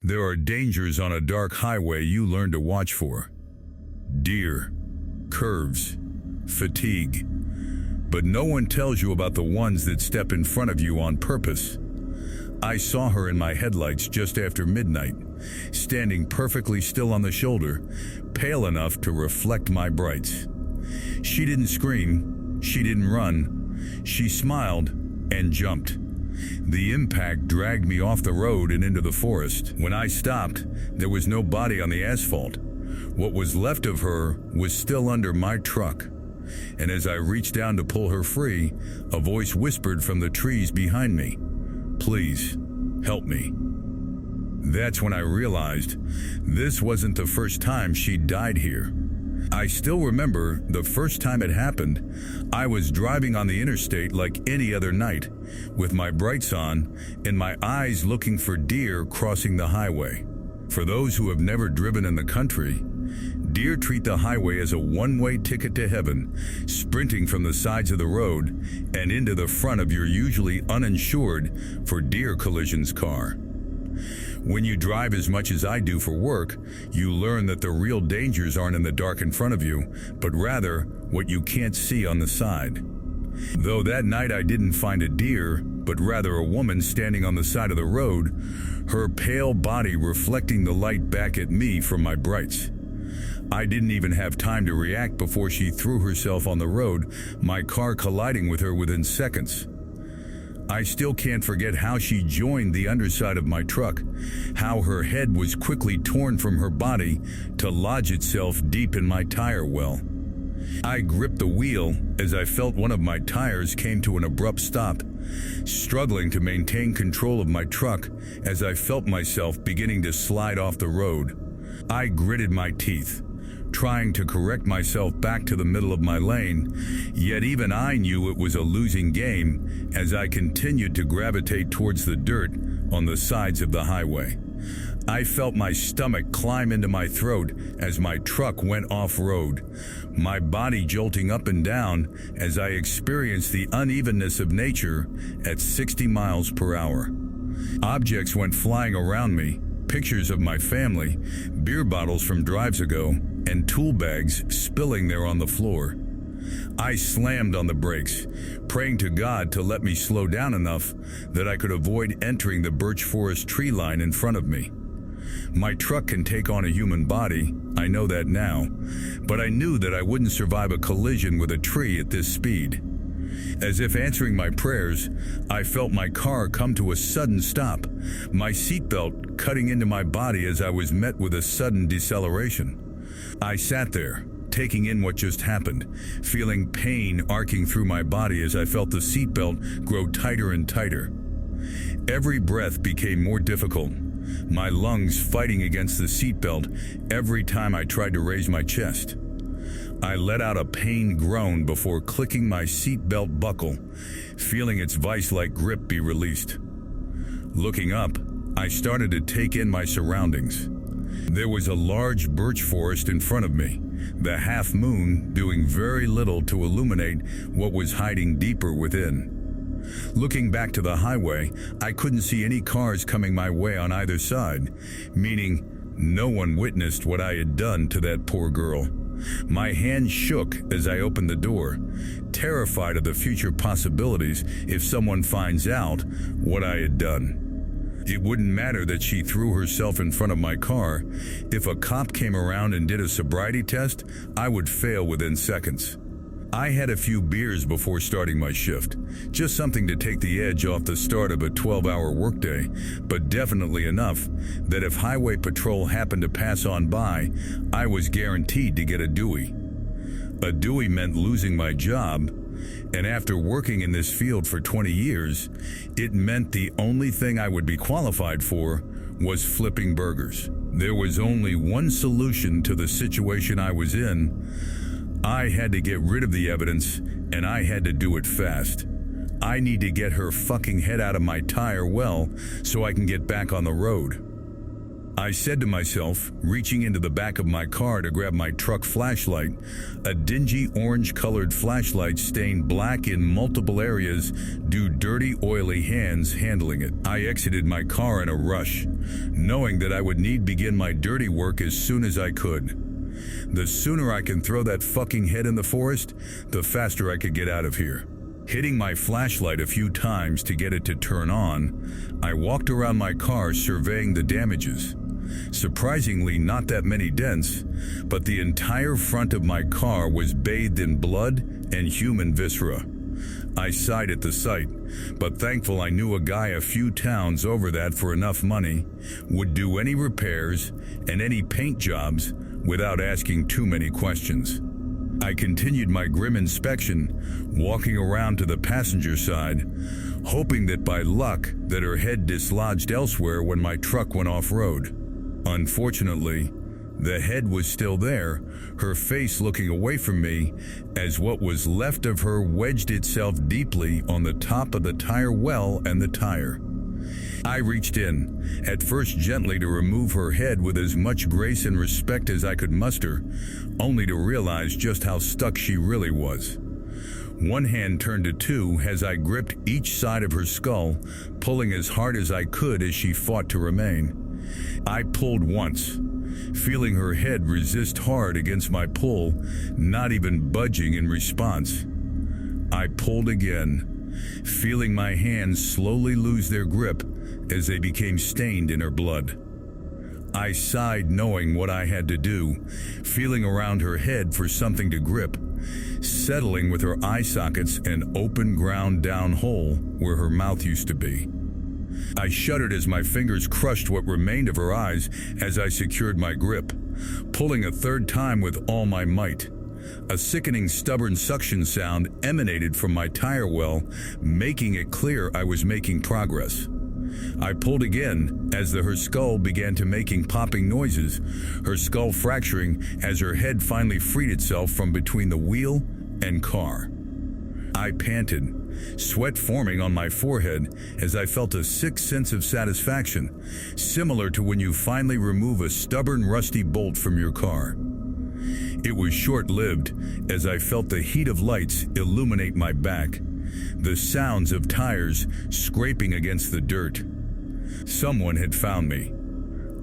There are dangers on a dark highway you learn to watch for. Deer, curves, fatigue. But no one tells you about the ones that step in front of you on purpose. I saw her in my headlights just after midnight, standing perfectly still on the shoulder, pale enough to reflect my brights. She didn't scream, she didn't run, she smiled and jumped. The impact dragged me off the road and into the forest. When I stopped, there was no body on the asphalt. What was left of her was still under my truck. And as I reached down to pull her free, a voice whispered from the trees behind me, "Please, help me." That's when I realized this wasn't the first time she'd died here. I still remember the first time it happened. I was driving on the interstate like any other night, with my brights on and my eyes looking for deer crossing the highway. For those who have never driven in the country, deer treat the highway as a one-way ticket to heaven, sprinting from the sides of the road and into the front of your usually uninsured for deer collisions car. When you drive as much as I do for work, you learn that the real dangers aren't in the dark in front of you, but rather what you can't see on the side. Though that night I didn't find a deer, but rather a woman standing on the side of the road, her pale body reflecting the light back at me from my brights. I didn't even have time to react before she threw herself on the road, my car colliding with her within seconds. I still can't forget how she joined the underside of my truck, how her head was quickly torn from her body to lodge itself deep in my tire well. I gripped the wheel as I felt one of my tires came to an abrupt stop, struggling to maintain control of my truck as I felt myself beginning to slide off the road. I gritted my teeth, trying to correct myself back to the middle of my lane, yet even I knew it was a losing game as I continued to gravitate towards the dirt on the sides of the highway. I felt my stomach climb into my throat as my truck went off-road, my body jolting up and down as I experienced the unevenness of nature at 60 miles per hour. Objects went flying around me, pictures of my family, beer bottles from drives ago, and tool bags spilling there on the floor. I slammed on the brakes, praying to God to let me slow down enough that I could avoid entering the birch forest tree line in front of me. My truck can take on a human body, I know that now, but I knew that I wouldn't survive a collision with a tree at this speed. As if answering my prayers, I felt my car come to a sudden stop, my seatbelt cutting into my body as I was met with a sudden deceleration. I sat there, taking in what just happened, feeling pain arcing through my body as I felt the seatbelt grow tighter and tighter. Every breath became more difficult, my lungs fighting against the seatbelt every time I tried to raise my chest. I let out a pained groan before clicking my seatbelt buckle, feeling its vice-like grip be released. Looking up, I started to take in my surroundings. There was a large birch forest in front of me, the half moon doing very little to illuminate what was hiding deeper within. Looking back to the highway, I couldn't see any cars coming my way on either side, meaning no one witnessed what I had done to that poor girl. My hand shook as I opened the door, terrified of the future possibilities if someone finds out what I had done. It wouldn't matter that she threw herself in front of my car. If a cop came around and did a sobriety test, I would fail within seconds. I had a few beers before starting my shift, just something to take the edge off the start of a 12-hour workday, but definitely enough that if highway patrol happened to pass on by, I was guaranteed to get a Dewey. A Dewey meant losing my job, and after working in this field for 20 years, it meant the only thing I would be qualified for was flipping burgers. There was only one solution to the situation I was in. I had to get rid of the evidence, and I had to do it fast. I need to get her fucking head out of my tire well so I can get back on the road. I said to myself, reaching into the back of my car to grab my truck flashlight, a dingy orange-colored flashlight stained black in multiple areas due dirty, oily hands handling it. I exited my car in a rush, knowing that I would need begin my dirty work as soon as I could. The sooner I can throw that fucking head in the forest, the faster I could get out of here. Hitting my flashlight a few times to get it to turn on, I walked around my car surveying the damages. Surprisingly, not that many dents, but the entire front of my car was bathed in blood and human viscera. I sighed at the sight, but thankful I knew a guy a few towns over that for enough money would do any repairs and any paint jobs without asking too many questions. I continued my grim inspection, walking around to the passenger side, hoping that by luck that her head dislodged elsewhere when my truck went off-road. Unfortunately, the head was still there, her face looking away from me as what was left of her wedged itself deeply on the top of the tire well and the tire. I reached in, at first gently to remove her head with as much grace and respect as I could muster, only to realize just how stuck she really was. One hand turned to two as I gripped each side of her skull, pulling as hard as I could as she fought to remain. I pulled once, feeling her head resist hard against my pull, not even budging in response. I pulled again, feeling my hands slowly lose their grip as they became stained in her blood. I sighed knowing what I had to do, feeling around her head for something to grip, settling with her eye sockets an open ground down hole where her mouth used to be. I shuddered as my fingers crushed what remained of her eyes as I secured my grip, pulling a third time with all my might. A sickening, stubborn suction sound emanated from my tire well, making it clear I was making progress. I pulled again as her skull began to making popping noises, her skull fracturing as her head finally freed itself from between the wheel and car. I panted, sweat forming on my forehead as I felt a sick sense of satisfaction, similar to when you finally remove a stubborn, rusty bolt from your car. It was short-lived as I felt the heat of lights illuminate my back, the sounds of tires scraping against the dirt. Someone had found me.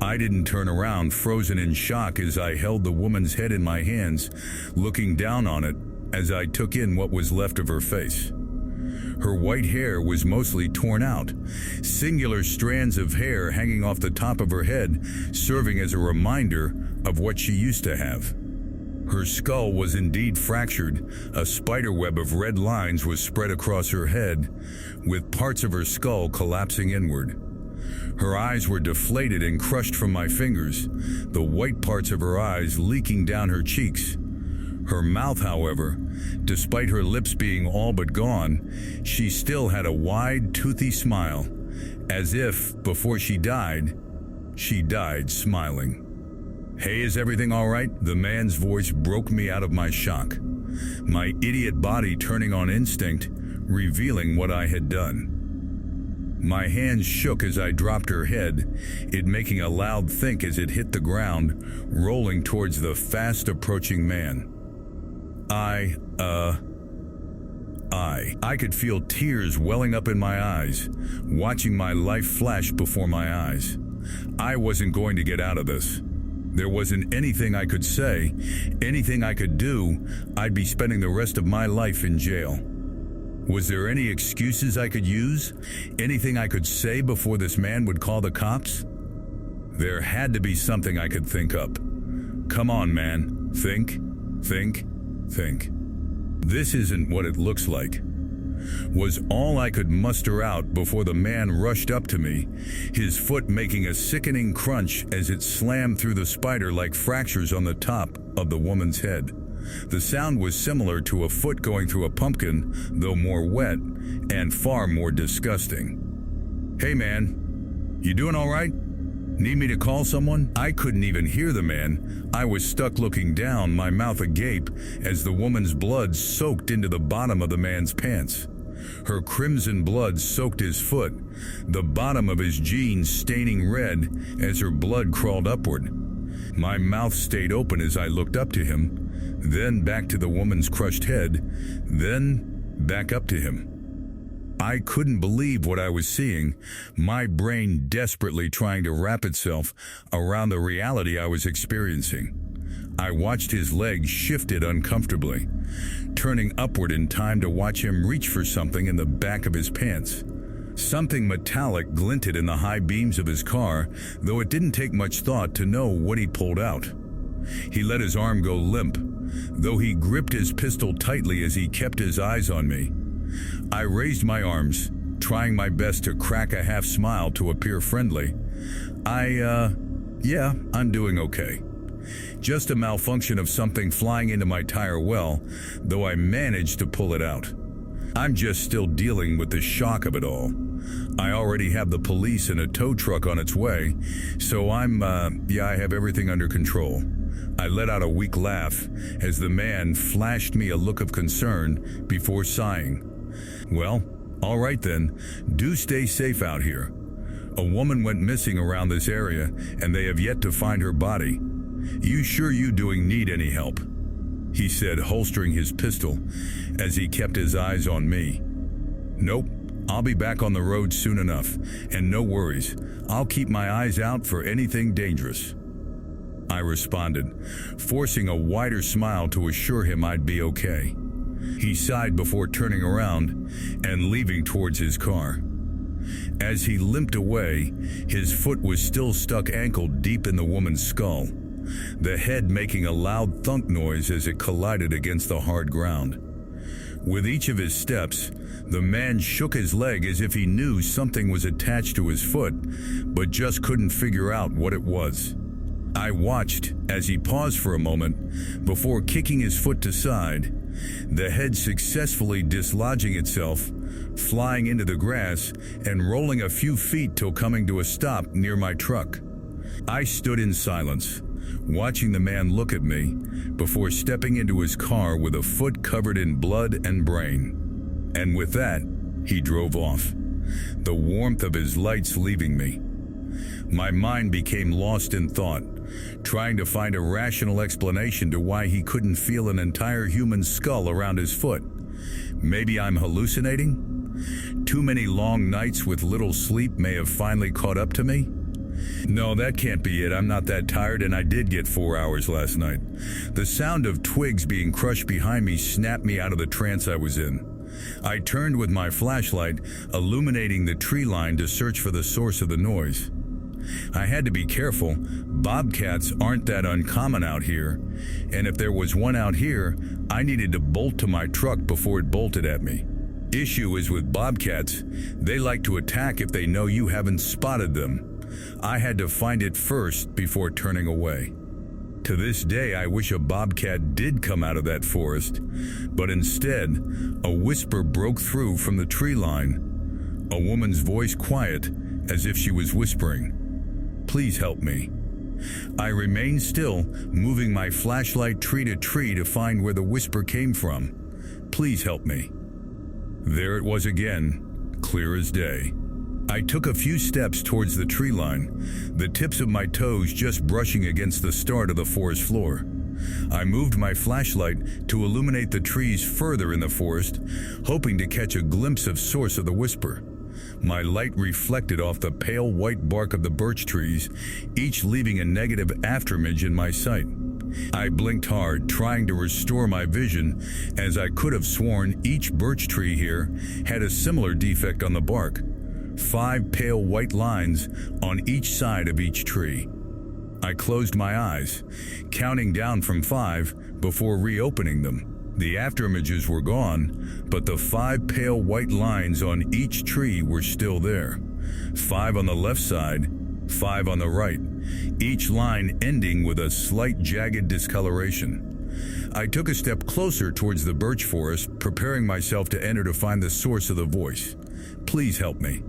I didn't turn around, frozen in shock as I held the woman's head in my hands, looking down on it as I took in what was left of her face. Her white hair was mostly torn out, singular strands of hair hanging off the top of her head, serving as a reminder of what she used to have. Her skull was indeed fractured. A spiderweb of red lines was spread across her head, with parts of her skull collapsing inward. Her eyes were deflated and crushed from my fingers, the white parts of her eyes leaking down her cheeks. Her mouth, however, despite her lips being all but gone, she still had a wide, toothy smile, as if, before she died smiling. "Hey, is everything all right?" The man's voice broke me out of my shock, my idiot body turning on instinct, revealing what I had done. My hands shook as I dropped her head, it making a loud think as it hit the ground, rolling towards the fast-approaching man. I could feel tears welling up in my eyes, watching my life flash before my eyes. I wasn't going to get out of this. There wasn't anything I could say, anything I could do. I'd be spending the rest of my life in jail. Was there any excuses I could use? Anything I could say before this man would call the cops? There had to be something I could think up. Come on, man. Think. This isn't what it looks like, was all I could muster out before the man rushed up to me, his foot making a sickening crunch as it slammed through the spider-like fractures on the top of the woman's head. The sound was similar to a foot going through a pumpkin, though more wet and far more disgusting. "Hey man, you doing all right? Need me to call someone?" I couldn't even hear the man. I was stuck looking down, my mouth agape, as the woman's blood soaked into the bottom of the man's pants. Her crimson blood soaked his foot, the bottom of his jeans staining red as her blood crawled upward. My mouth stayed open as I looked up to him, then back to the woman's crushed head, then back up to him. I couldn't believe what I was seeing, my brain desperately trying to wrap itself around the reality I was experiencing. I watched his legs shifted uncomfortably, turning upward in time to watch him reach for something in the back of his pants. Something metallic glinted in the high beams of his car, though it didn't take much thought to know what he pulled out. He let his arm go limp, though he gripped his pistol tightly as he kept his eyes on me. I raised my arms, trying my best to crack a half smile to appear friendly. Yeah, I'm doing okay. Just a malfunction of something flying into my tire well, though I managed to pull it out. I'm just still dealing with the shock of it all. I already have the police and a tow truck on its way, so I have everything under control. I let out a weak laugh as the man flashed me a look of concern before sighing. Well, all right then, do stay safe out here. A woman went missing around this area and they have yet to find her body. You sure you need any help? He said, holstering his pistol as he kept his eyes on me. Nope, I'll be back on the road soon enough, and no worries, I'll keep my eyes out for anything dangerous. I responded, forcing a wider smile to assure him I'd be okay. He sighed before turning around and leaving towards his car. As he limped away, his foot was still stuck ankle deep in the woman's skull, the head making a loud thunk noise as it collided against the hard ground. With each of his steps, the man shook his leg as if he knew something was attached to his foot, but just couldn't figure out what it was. I watched as he paused for a moment before kicking his foot to side, the head successfully dislodging itself, flying into the grass and rolling a few feet till coming to a stop near my truck. I stood in silence, watching the man look at me before stepping into his car with a foot covered in blood and brain. And with that, he drove off, the warmth of his lights leaving me. My mind became lost in thought, trying to find a rational explanation to why he couldn't feel an entire human skull around his foot. Maybe I'm hallucinating? Too many long nights with little sleep may have finally caught up to me? No, that can't be it. I'm not that tired, and I did get 4 hours last night. The sound of twigs being crushed behind me snapped me out of the trance I was in. I turned with my flashlight, illuminating the tree line to search for the source of the noise. I had to be careful. Bobcats aren't that uncommon out here, and if there was one out here, I needed to bolt to my truck before it bolted at me. Issue is with bobcats, they like to attack if they know you haven't spotted them. I had to find it first before turning away. To this day, I wish a bobcat did come out of that forest, but instead, a whisper broke through from the tree line, a woman's voice quiet, as if she was whispering, "Please help me." I remained still, moving my flashlight tree to tree to find where the whisper came from. "Please help me." There it was again, clear as day. I took a few steps towards the tree line, the tips of my toes just brushing against the start of the forest floor. I moved my flashlight to illuminate the trees further in the forest, hoping to catch a glimpse of source of the whisper. My light reflected off the pale white bark of the birch trees, each leaving a negative afterimage in my sight. I blinked hard, trying to restore my vision, as I could have sworn each birch tree here had a similar defect on the bark. 5 pale white lines on each side of each tree. I closed my eyes, counting down from 5 before reopening them. The afterimages were gone, but the 5 pale white lines on each tree were still there. 5 on the left side, 5 on the right, each line ending with a slight jagged discoloration. I took a step closer towards the birch forest, preparing myself to enter to find the source of the voice. "Please help me."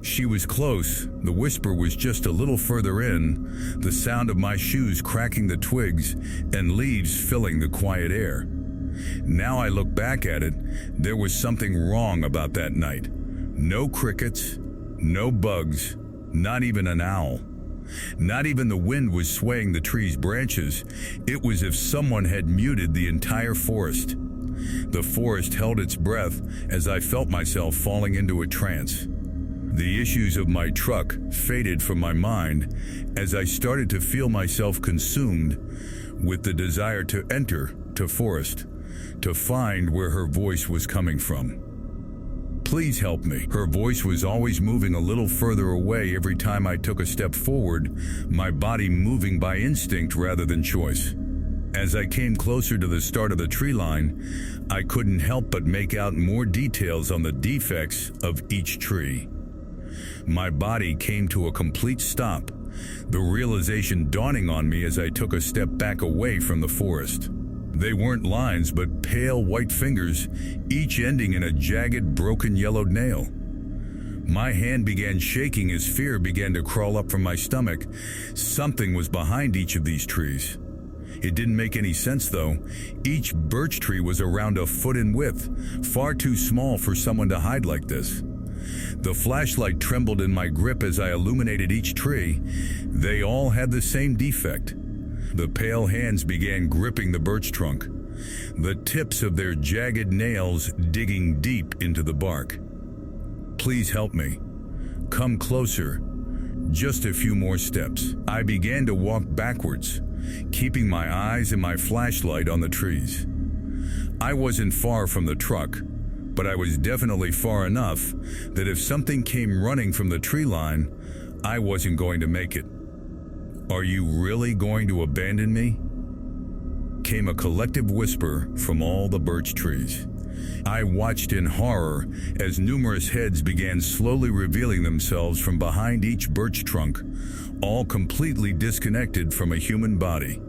She was close. The whisper was just a little further in, the sound of my shoes cracking the twigs and leaves filling the quiet air. Now I look back at it, there was something wrong about that night. No crickets, no bugs, not even an owl. Not even the wind was swaying the tree's branches. It was as if someone had muted the entire forest. The forest held its breath as I felt myself falling into a trance. The issues of my truck faded from my mind as I started to feel myself consumed with the desire to enter the forest, to find where her voice was coming from. Please help me. Her voice was always moving a little further away every time I took a step forward, my body moving by instinct rather than choice. As I came closer to the start of the tree line, I couldn't help but make out more details on the defects of each tree. My body came to a complete stop, the realization dawning on me as I took a step back away from the forest. They weren't lines, but pale white fingers, each ending in a jagged, broken yellowed nail. My hand began shaking as fear began to crawl up from my stomach. Something was behind each of these trees. It didn't make any sense though. Each birch tree was around a foot in width, far too small for someone to hide like this. The flashlight trembled in my grip as I illuminated each tree. They all had the same defect. The pale hands began gripping the birch trunk, the tips of their jagged nails digging deep into the bark. Please help me. Come closer. Just a few more steps. I began to walk backwards, keeping my eyes and my flashlight on the trees. I wasn't far from the truck, but I was definitely far enough that if something came running from the tree line, I wasn't going to make it. Are you really going to abandon me? Came a collective whisper from all the birch trees. I watched in horror as numerous heads began slowly revealing themselves from behind each birch trunk, all completely disconnected from a human body.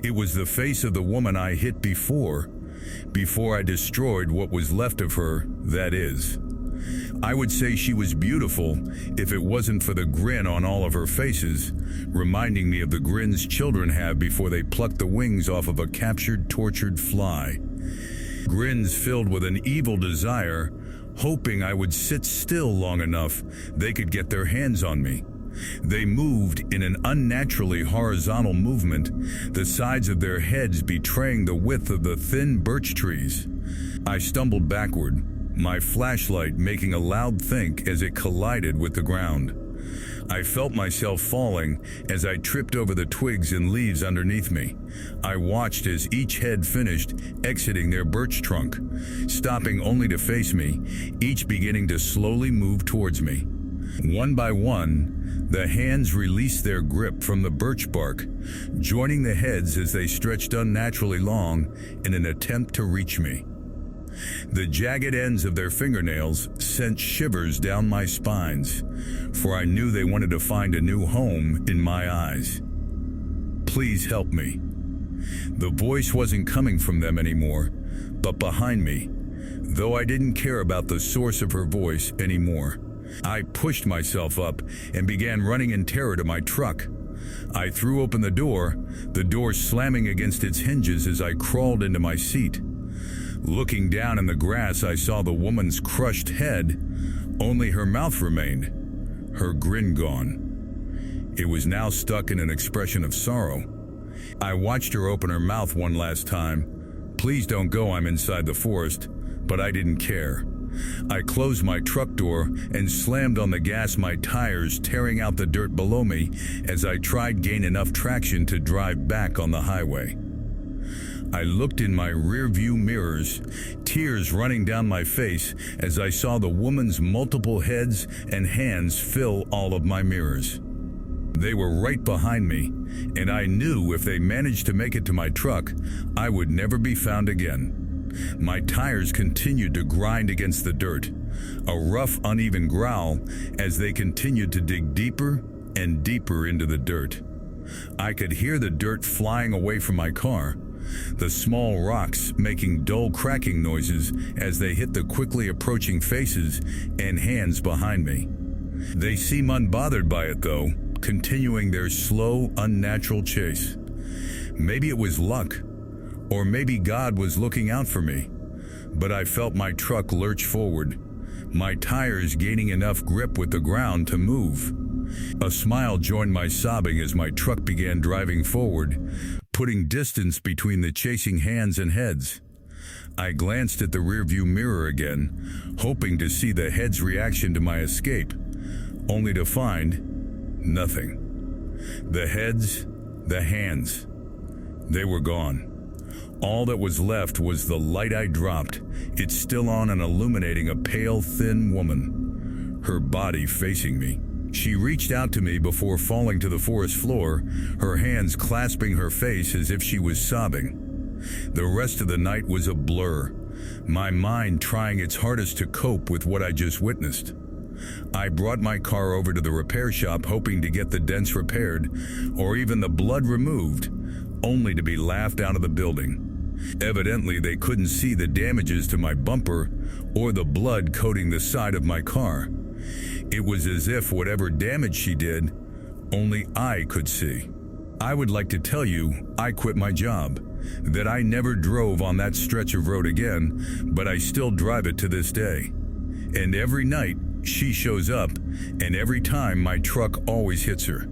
It was the face of the woman I hit before I destroyed what was left of her, that is. I would say she was beautiful if it wasn't for the grin on all of her faces, reminding me of the grins children have before they pluck the wings off of a captured, tortured fly. Grins filled with an evil desire, hoping I would sit still long enough they could get their hands on me. They moved in an unnaturally horizontal movement, the sides of their heads betraying the width of the thin birch trees. I stumbled backward, my flashlight making a loud think as it collided with the ground. I felt myself falling as I tripped over the twigs and leaves underneath me. I watched as each head finished exiting their birch trunk, stopping only to face me, each beginning to slowly move towards me. One by one, the hands released their grip from the birch bark, joining the heads as they stretched unnaturally long in an attempt to reach me. The jagged ends of their fingernails sent shivers down my spines, for I knew they wanted to find a new home in my eyes. Please help me. The voice wasn't coming from them anymore, but behind me, though I didn't care about the source of her voice anymore. I pushed myself up and began running in terror to my truck. I threw open the door slamming against its hinges as I crawled into my seat. Looking down in the grass, I saw the woman's crushed head. Only her mouth remained, her grin gone. It was now stuck in an expression of sorrow. I watched her open her mouth one last time. Please don't go, I'm inside the forest, but I didn't care. I closed my truck door and slammed on the gas, my tires tearing out the dirt below me as I tried gain enough traction to drive back on the highway. I looked in my rearview mirrors, tears running down my face as I saw the woman's multiple heads and hands fill all of my mirrors. They were right behind me, and I knew if they managed to make it to my truck, I would never be found again. My tires continued to grind against the dirt, a rough, uneven growl as they continued to dig deeper and deeper into the dirt. I could hear the dirt flying away from my car, the small rocks making dull cracking noises as they hit the quickly approaching faces and hands behind me. They seem unbothered by it though, continuing their slow, unnatural chase. Maybe it was luck, Or maybe God was looking out for me. But I felt my truck lurch forward, my tires gaining enough grip with the ground to move. A smile joined my sobbing as my truck began driving forward, putting distance between the chasing hands and heads. I glanced at the rearview mirror again, hoping to see the head's reaction to my escape, only to find nothing. The heads, the hands, they were gone. All that was left was the light I dropped, it still on and illuminating a pale, thin woman, her body facing me. She reached out to me before falling to the forest floor, her hands clasping her face as if she was sobbing. The rest of the night was a blur, my mind trying its hardest to cope with what I just witnessed. I brought my car over to the repair shop hoping to get the dents repaired or even the blood removed, only to be laughed out of the building. Evidently, they couldn't see the damages to my bumper or the blood coating the side of my car. It was as if whatever damage she did, only I could see. I would like to tell you I quit my job, that I never drove on that stretch of road again, but I still drive it to this day. And every night, she shows up, and every time my truck always hits her.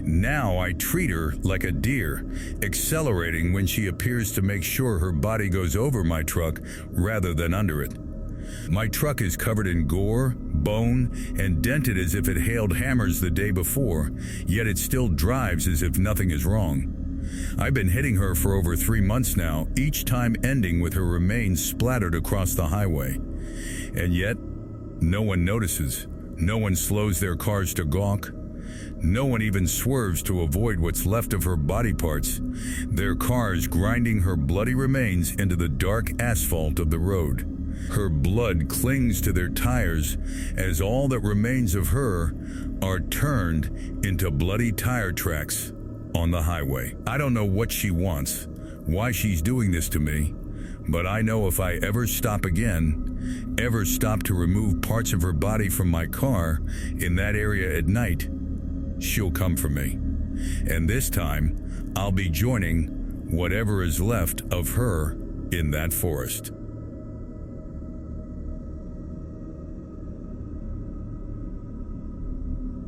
Now I treat her like a deer, accelerating when she appears to make sure her body goes over my truck rather than under it. My truck is covered in gore, bone, and dented as if it hailed hammers the day before, yet it still drives as if nothing is wrong. I've been hitting her for over 3 months now, each time ending with her remains splattered across the highway. And yet, no one notices. No one slows their cars to gawk. No one even swerves to avoid what's left of her body parts, their cars grinding her bloody remains into the dark asphalt of the road. Her blood clings to their tires as all that remains of her are turned into bloody tire tracks on the highway. I don't know what she wants, why she's doing this to me, but I know if I ever stop again, ever stop to remove parts of her body from my car in that area at night, she'll come for me. And this time, I'll be joining whatever is left of her in that forest.